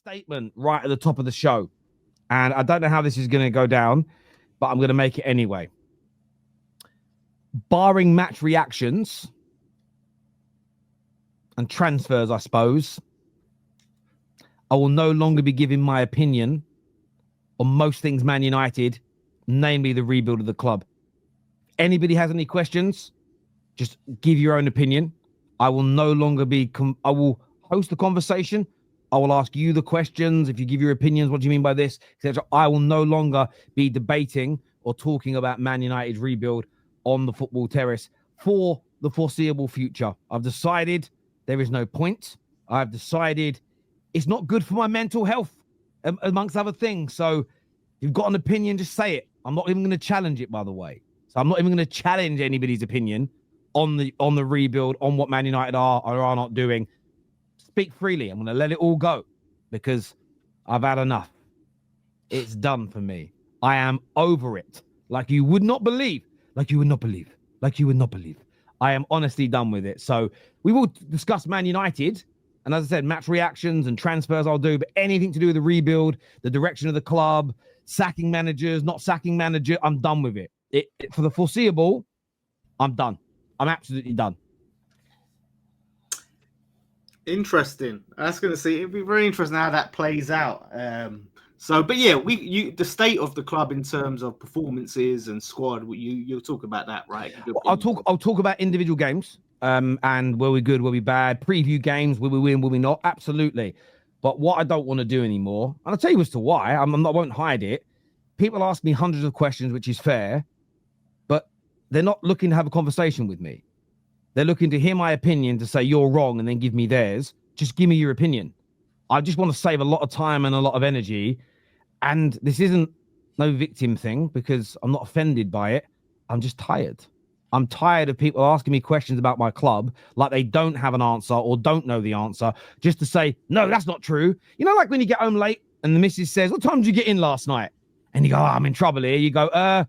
statement right at the top of the show, and I don't know how this is going to go down, but I'm going to make it anyway. Barring match reactions and transfers, I suppose, I will no longer be giving my opinion on most things Man United, namely the rebuild of the club. Anybody has any questions, just give your own opinion. I will no longer be... I will host the conversation. I will ask you the questions. If you give your opinions, what do you mean by this, etc. I will no longer be debating or talking about Man United's rebuild on the football terrace for the foreseeable future. I've decided there is no point. I've decided it's not good for my mental health, amongst other things. So if you've got an opinion, just say it. I'm not even going to challenge it, by the way. So I'm not even going to challenge anybody's opinion on the rebuild, on what Man United are or are not doing. Speak freely. I'm going to let it all go because I've had enough. It's done for me. I am over it. Like you would not believe. Like you would not believe. Like you would not believe. I am honestly done with it. So we will discuss Man United. And as I said, match reactions and transfers I'll do. But anything to do with the rebuild, the direction of the club, sacking managers, not sacking manager, I'm done with it. For the foreseeable, I'm done. I'm absolutely done. Interesting. I was going to say it'd be very interesting how that plays out. But yeah, the state of the club in terms of performances and squad. You'll talk about that, right? I'll talk about individual games. And were we good? Were we bad? Preview games. Will we win? Will we not? Absolutely. But what I don't want to do anymore, and I'll tell you as to why. I won't hide it. People ask me hundreds of questions, which is fair, but they're not looking to have a conversation with me. They're looking to hear my opinion to say you're wrong and then give me theirs. Just give me your opinion. I just want to save a lot of time and a lot of energy. And this isn't no victim thing because I'm not offended by it. I'm just tired. I'm tired of people asking me questions about my club like they don't have an answer or don't know the answer just to say, no, that's not true. You know, like when you get home late and the missus says, what time did you get in last night? And you go, I'm in trouble here. You go,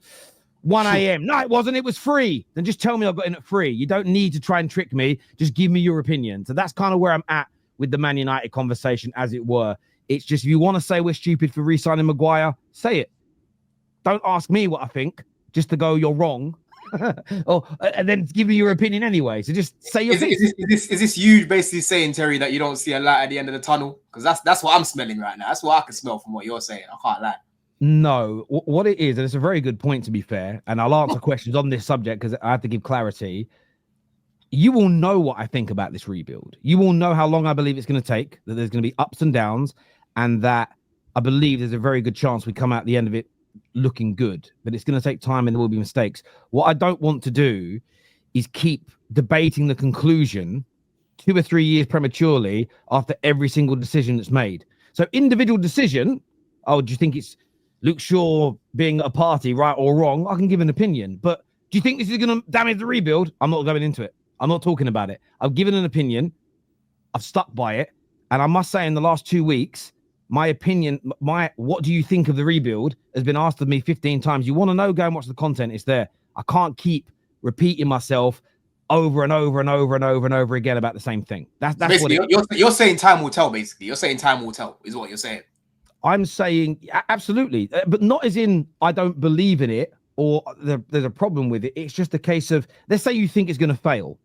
1 a.m. No, it wasn't. It was 3. Then just tell me I got in at 3. You don't need to try and trick me. Just give me your opinion. So that's kind of where I'm at with the Man United conversation, as it were. It's just, if you want to say we're stupid for re-signing Maguire, say it. Don't ask me what I think, just to go, you're wrong. And then give me your opinion anyway. So just say your thing. Is this you basically saying, Terry, that you don't see a light at the end of the tunnel? Because that's what I'm smelling right now. That's what I can smell from what you're saying. I can't lie. No, what it is, and it's a very good point to be fair, and I'll answer questions on this subject because I have to give clarity. You will know what I think about this rebuild. You will know how long I believe it's going to take, that there's going to be ups and downs, and that I believe there's a very good chance we come out the end of it looking good, but it's going to take time and there will be mistakes. What I don't want to do is keep debating the conclusion 2 or 3 years prematurely after every single decision that's made. So individual decision, do you think it's Luke Shaw being at a party, right or wrong? I can give an opinion, but do you think this is going to damage the rebuild? I'm not going into it. I'm not talking about it. I've given an opinion. I've stuck by it. And I must say in the last 2 weeks, my opinion, what do you think of the rebuild has been asked of me 15 times. You want to know, go and watch the content. It's there. I can't keep repeating myself over and over and over and over and over again about the same thing. That's basically what you're saying. Time will tell. Basically, you're saying time will tell is what you're saying. I'm saying absolutely, but not as in I don't believe in it or there's a problem with it. It's just a case of, let's say you think it's going to fail.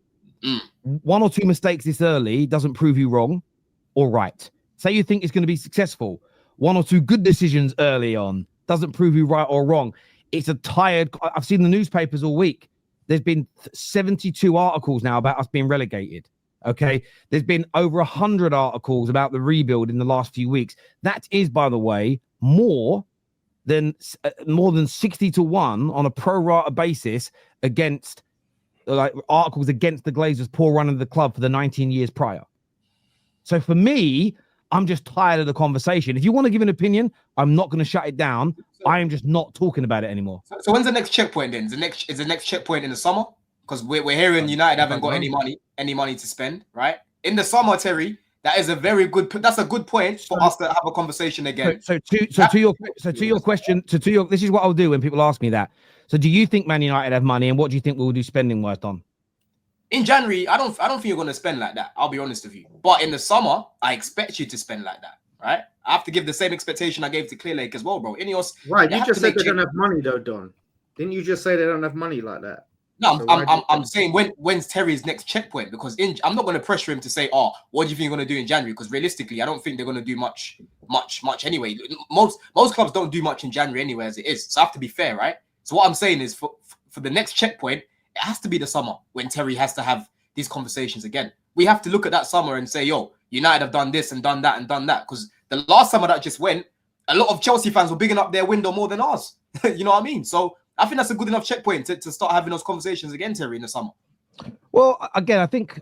1 or 2 mistakes this early doesn't prove you wrong or right. Say you think it's going to be successful. 1 or 2 good decisions early on doesn't prove you right or wrong. It's a tired... I've seen the newspapers all week. There's been 72 articles now about us being relegated. Okay? There's been over 100 articles about the rebuild in the last few weeks. That is, by the way, more than 60-1 on a pro rata basis against articles against the Glazers' poor run of the club for the 19 years prior. So for me, I'm just tired of the conversation. If you want to give an opinion, I'm not going to shut it down. I am just not talking about it anymore. So when's the next checkpoint then? Is the next checkpoint in the summer? Because we're hearing United haven't got any money to spend, right? In the summer, Terry, that's a good point for us to have a conversation again. To your question, this is what I'll do when people ask me that. So do you think Man United have money, and what do you think we'll do spending wise on? In January, I don't think you're going to spend like that. I'll be honest with you. But in the summer, I expect you to spend like that, right? I have to give the same expectation I gave to Clear Lake as well, bro. Ineos, Right, they you have just to said make they don't have money though, Don. Didn't you just say they don't have money like that? No, So I'm saying when's Terry's next checkpoint? Because I'm not going to pressure him to say, oh, what do you think you're going to do in January? Because realistically, I don't think they're going to do much anyway. Most clubs don't do much in January anyway, as it is. So I have to be fair, right? So what I'm saying is for the next checkpoint, it has to be the summer when Terry has to have these conversations again. We have to look at that summer and say, yo, United have done this and done that and done that. Because the last summer that just went, a lot of Chelsea fans were bigging up their window more than ours. You know what I mean? So I think that's a good enough checkpoint to start having those conversations again, Terry, in the summer. Well, again, I think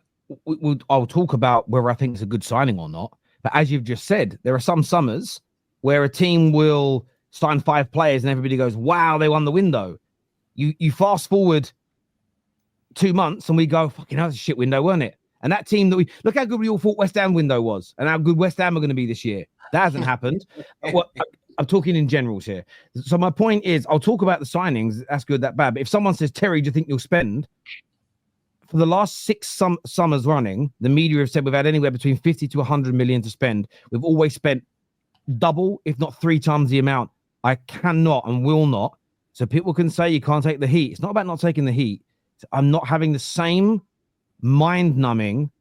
I'll talk about whether I think it's a good signing or not. But as you've just said, there are some summers where a team will sign 5 players and everybody goes, wow, they won the window. You fast forward 2 months and we go, fucking hell, that's a shit window, weren't it? And that team that look how good we all thought West Ham window was and how good West Ham are going to be this year. That hasn't happened. Well, I'm talking in generals here. So my point is, I'll talk about the signings. That's good, that bad. But if someone says, Terry, do you think you'll spend? For the last 6 summers running, the media have said we've had anywhere between 50 to 100 million to spend. We've always spent double, if not 3 times the amount. I cannot and will not. So people can say you can't take the heat. It's not about not taking the heat. I'm not having the same mind-numbing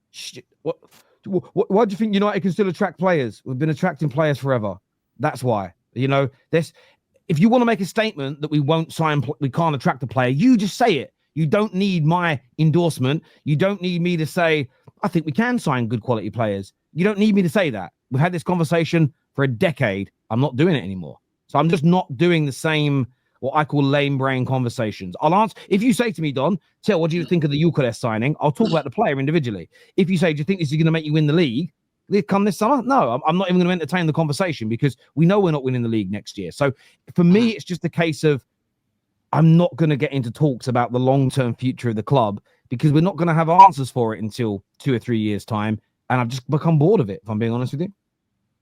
shit. Why do you think United can still attract players? We've been attracting players forever. That's why. You know, if you want to make a statement that we won't sign, we can't attract a player, you just say it. You don't need my endorsement. You don't need me to say, I think we can sign good quality players. You don't need me to say that. We've had this conversation for a decade. I'm not doing it anymore. So I'm just not doing the same, what I call lame brain conversations. I'll answer. If you say to me, Don, what do you think of the Eucharist signing? I'll talk about the player individually. If you say, do you think this is going to make you win the league? Come this summer? No, I'm not even going to entertain the conversation because we know we're not winning the league next year. So for me, it's just a case of I'm not going to get into talks about the long-term future of the club because we're not going to have answers for it until 2 or 3 years' time. And I've just become bored of it, if I'm being honest with you.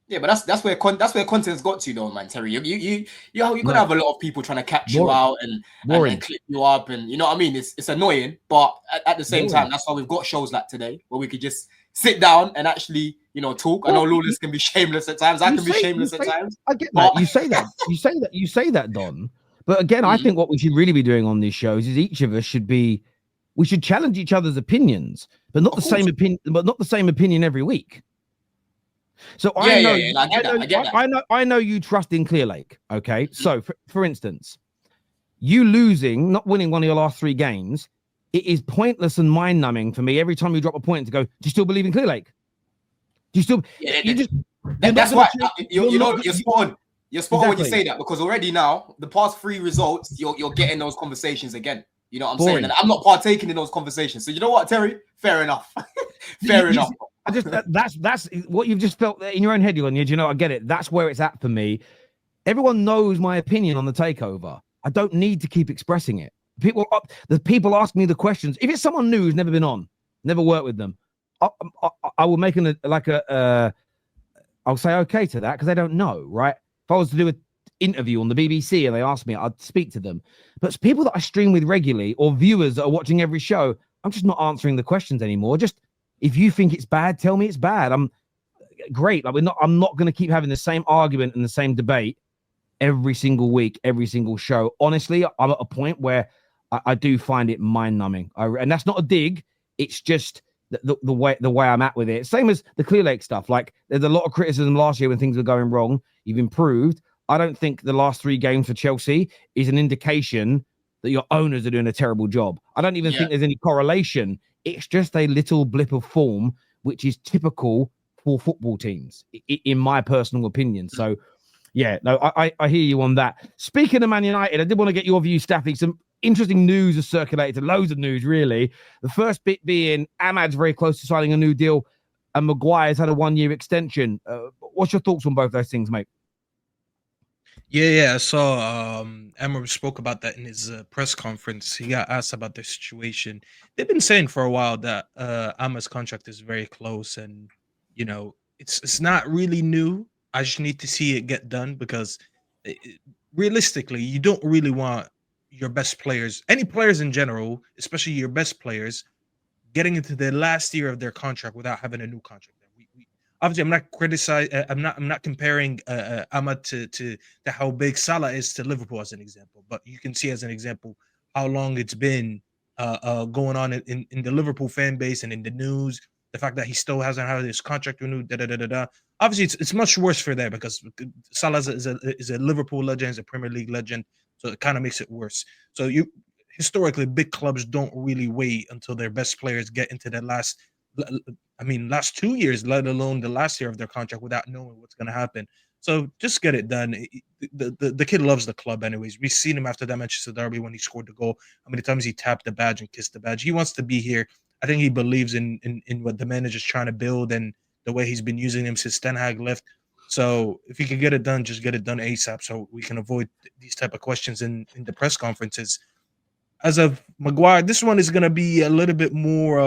Yeah, but that's where content's got to, though, man, Terry. You're gonna have a lot of people trying to catch you out and clip you up, and you know what I mean. It's annoying, but at the same time, that's why we've got shows like today where we could just sit down and actually, talk. I know Lawless can be shameless at times. I can be shameless at times. I get that. You say that. You say that, Don. But again, I think what we should really be doing on these shows is each of us we should challenge each other's opinions, but not the same opinion. But not the same opinion every week. So I know you trust in Clear Lake. Okay, so for instance, you losing, not winning one of your last 3 games, it is pointless and mind numbing for me every time you drop a point to go. Do you still believe in Clear Lake? Do you still? That's why you're spot on. You're spot on when you say that because already now the past 3 results, you're getting those conversations again. You know what I'm saying? And I'm not partaking in those conversations. So you know what, Terry? Fair enough. Fair enough. That's what you've just felt in your own head. You're going, I get it. That's where it's at for me. Everyone knows my opinion on the takeover. I don't need to keep expressing it. The people ask me the questions. If it's someone new who's never been on, never worked with them, I will make I'll say okay to that because they don't know, right? If I was to do an interview on the BBC and they asked me, I'd speak to them. But people that I stream with regularly or viewers that are watching every show, I'm just not answering the questions anymore. Just if you think it's bad, tell me it's bad. I'm great. I'm not going to keep having the same argument and the same debate every single week, every single show. Honestly, I'm at a point where I do find it mind-numbing. And that's not a dig. It's just the way I'm at with it. Same as the Clear Lake stuff. Like there's a lot of criticism last year when things were going wrong. You've improved. I don't think the last 3 games for Chelsea is an indication that your owners are doing a terrible job. I don't even think there's any correlation. It's just a little blip of form, which is typical for football teams, in my personal opinion. So, I hear you on that. Speaking of Man United, I did want to get your view, Staffy. Some interesting news has circulated, loads of news, really. The first bit being Ahmad's very close to signing a new deal, and Maguire's had a 1-year extension. What's your thoughts on both those things, mate? Yeah. I saw Emma spoke about that in his press conference. He got asked about their situation. They've been saying for a while that Emma's contract is very close, and it's not really new. I just need to see it get done because realistically, you don't really want your best players, any players in general, especially your best players, getting into the last year of their contract without having a new contract. obviously I'm not criticizing. I'm not comparing Ahmad to how big Salah is to Liverpool as an example, but you can see as an example how long it's been going on in the Liverpool fan base and in the news. The fact that he still hasn't had his contract renewed. Da, da, da, da, da. Obviously, it's much worse for there because Salah is a Liverpool legend, is a Premier League legend, so it kind of makes it worse. So historically, big clubs don't really wait until their best players get into their last 2 years, let alone the last year of their contract, without knowing what's going to happen. So just get it done. The kid loves the club, anyways. We've seen him after that Manchester derby when he scored the goal. How many times he tapped the badge and kissed the badge? He wants to be here. I think he believes in what the manager's trying to build and the way he's been using him since Ten Hag left. So if you could get it done, just get it done ASAP, so we can avoid these type of questions in the press conferences. As of Maguire, this one is going to be a little bit more.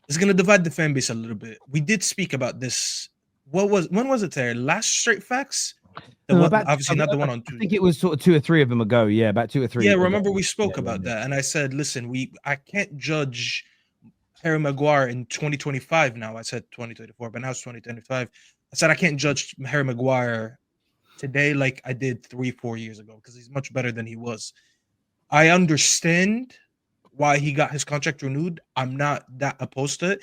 It's going to divide the fan base a little bit. We did speak about this. When was it there? Last Straight Facts? Obviously not the one on I think it was sort of 2 or 3 of them ago. Yeah, about 2 or 3. Yeah, remember we spoke about that, and I said, listen, I can't judge Harry Maguire in 2025 now. I said 2024, but now it's 2025. I said I can't judge Harry Maguire today like I did 3-4 years ago because he's much better than he was. I understand why he got his contract renewed. I'm not that opposed to it.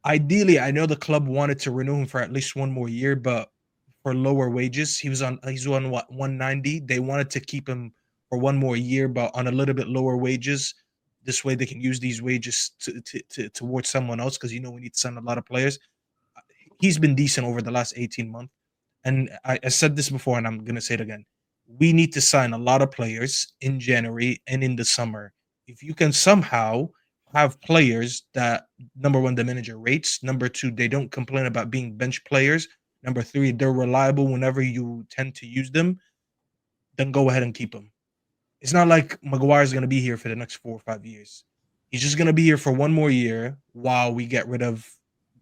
Ideally, I know the club wanted to renew him for at least one more year, but for lower wages, he's on what, 190. They wanted to keep him for one more year, but on a little bit lower wages. This way, they can use these wages towards someone else because we need to sign a lot of players. He's been decent over the last 18 months, and I said this before, and I'm gonna say it again. We need to sign a lot of players in January and in the summer. If you can somehow have players that, number one, the manager rates, number two, they don't complain about being bench players, number three, they're reliable whenever you tend to use them, then go ahead and keep them. It's not like Maguire's going to be here for the next 4 or 5 years. He's just going to be here for one more year while we get rid of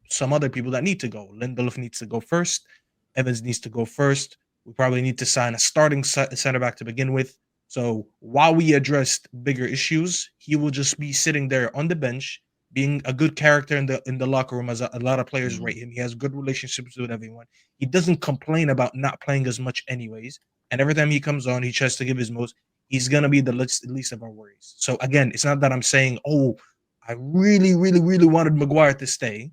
some other people that need to go. Lindelof needs to go first. Evans needs to go first. We probably need to sign a starting center back to begin with. So while we addressed bigger issues, he will just be sitting there on the bench, being a good character in the locker room, as a lot of players rate him. He has good relationships with everyone. He doesn't complain about not playing as much anyways. And every time he comes on, he tries to give his most. He's going to be the least of our worries. So again, it's not that I'm saying, I really, really, really wanted Maguire to stay,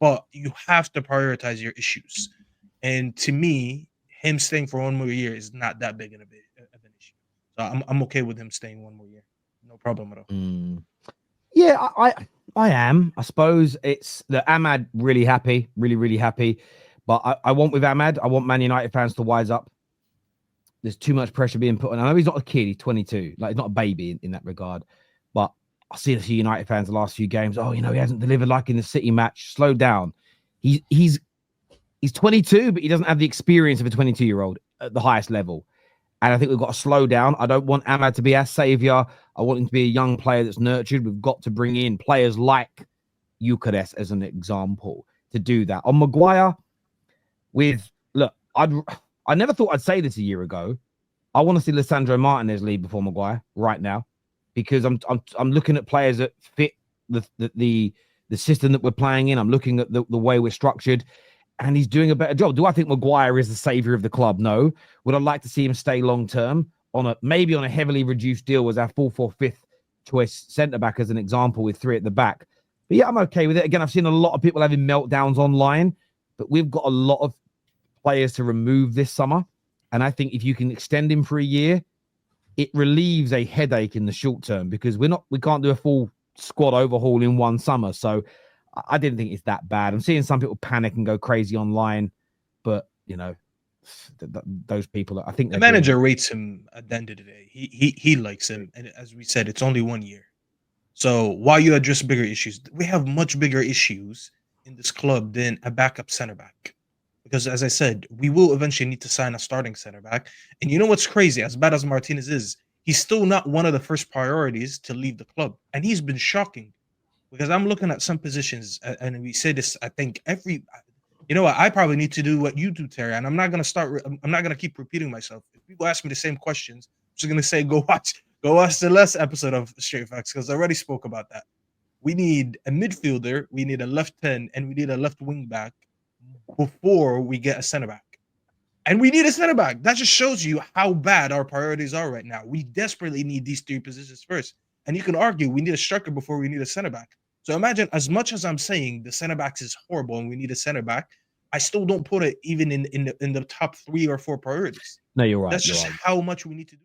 but you have to prioritize your issues. And to me, him staying for one more year is not that big of an issue. So I'm okay with him staying one more year. No problem at all. Yeah, I am. I suppose it's the Ahmad really happy, really, really happy. But I want with Ahmad, I want Man United fans to wise up. There's too much pressure being put on. I know he's not a kid, he's 22. Like, he's not a baby in that regard. But I see a few United fans the last few games. He hasn't delivered like in the City match. Slow down. He's 22, but he doesn't have the experience of a 22-year-old at the highest level. And I think we've got to slow down. I don't want Ahmad to be our saviour. I want him to be a young player that's nurtured. We've got to bring in players like Eucharist as an example to do that. On Maguire, I never thought I'd say this a year ago. I want to see Lisandro Martinez lead before Maguire right now, because I'm looking at players that fit the system that we're playing in. I'm looking at the way we're structured, and he's doing a better job. Do I think Maguire is the savior of the club? No. Would I like to see him stay long term maybe on a heavily reduced deal as our 4th or 5th choice centre back, as an example, with 3 at the back? But yeah, I'm okay with it. Again, I've seen a lot of people having meltdowns online, but we've got a lot of players to remove this summer. And I think if you can extend him for a year, it relieves a headache in the short term, because we can't do a full squad overhaul in one summer. So I didn't think it's that bad. I'm seeing some people panic and go crazy online, but those people, I think the manager rates him at the end of the day. He likes him, and as we said, it's only 1 year. So while you address bigger issues, we have much bigger issues in this club than a backup center back. Because as I said, we will eventually need to sign a starting center back. And you know what's crazy? As bad as Martinez is, he's still not one of the first priorities to leave the club. And he's been shocking, because I'm looking at some positions, and we say this, I think I probably need to do what you do, Terry. And I'm not going to keep repeating myself. If people ask me the same questions, I'm just going to say, go watch the last episode of Straight Facts, because I already spoke about that. we need a midfielder, we need a left 10, and we need a left wing back before we get a center back. And we need a center back. That just shows you how bad our priorities are right now. We desperately need these 3 positions first. And you can argue we need a striker before we need a center back. So imagine, as much as I'm saying the center backs is horrible and we need a center back, I still don't put it even in the top 3 or 4 priorities. No, you're right. That's just how much we need to do.